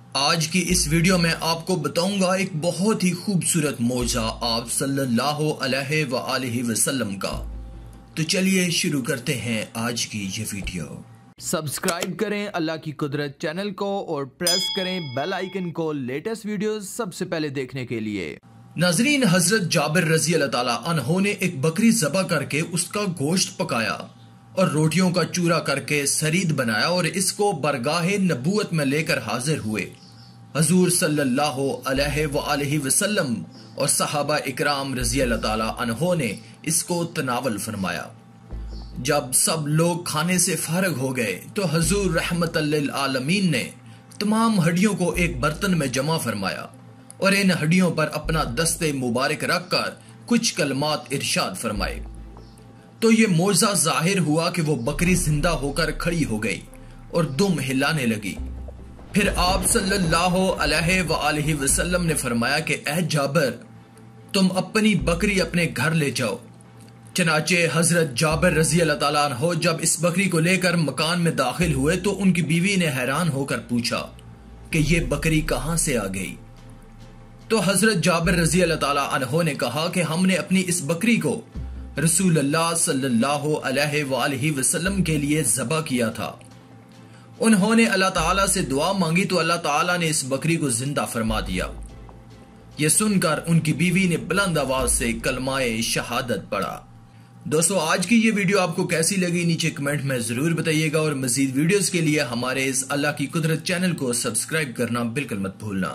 आज की इस वीडियो में आपको बताऊंगा एक बहुत ही खूबसूरत मौजा आप सल्लल्लाहु अलैहि वसल्लम का। तो चलिए शुरू करते हैं आज की ये वीडियो। सब्सक्राइब करें अल्लाह की कुदरत चैनल को और प्रेस करें बेल आइकन को लेटेस्ट वीडियोस सबसे पहले देखने के लिए। नाजरीन, हजरत जाबिर रजी अल्लाह ताला अन्हो ने एक बकरी ज़बह करके उसका गोश्त पकाया और रोटियों का चूरा करके सरीद बनाया और इसको बरगाहे नबूवत में लेकर हाजिर हुए। हजूर सल्लल्लाहु अलैहि वसल्लम और सहाबा इकराम रजी अल्लाह ताला अन्हो ने इसको तनावल फरमाया। जब सब लोग खाने से फारग हो गए तो हजूर रहमतल लिल आलमीन ने तमाम हड्डियों को एक बर्तन में जमा फरमाया और इन हड्डियों पर अपना दस्ते मुबारक रखकर कुछ कलमात इरशाद फरमाए तो ये मौजा जाहिर हुआ कि वो बकरी जिंदा होकर खड़ी हो गई और दुम हिलाने लगी। फिर आप सल्लल्लाहु अलैहि वसल्लम ने फरमाया कि ऐ जाबिर, तुम अपनी बकरी अपने घर ले जाओ। चनाचे हजरत जाबिर रजी अल्लाह ताला अन्हो जब इस बकरी को लेकर मकान में दाखिल हुए तो उनकी बीवी ने हैरान होकर पूछा कि ये बकरी कहां से आ गई। तो हजरत जाबिर रजी अल्लाह ताला अन्हो ने कहा कि हमने अपनी इस बकरी को रसूलुल्लाह सल्लल्लाहु अलैहि वसल्लम के लिए ज़बह किया था। उन्होंने अल्लाह ताला से दुआ मांगी तो अल्लाह ताला ने इस बकरी को जिंदा फरमा दिया। यह सुनकर उनकी बीवी ने बुलंद आवाज से कलमाए शहादत पढ़ा। दोस्तों, आज की ये वीडियो आपको कैसी लगी नीचे कमेंट में जरूर बताइएगा और मजीद वीडियोस के लिए हमारे इस अल्लाह की कुदरत चैनल को सब्सक्राइब करना बिल्कुल मत भूलना।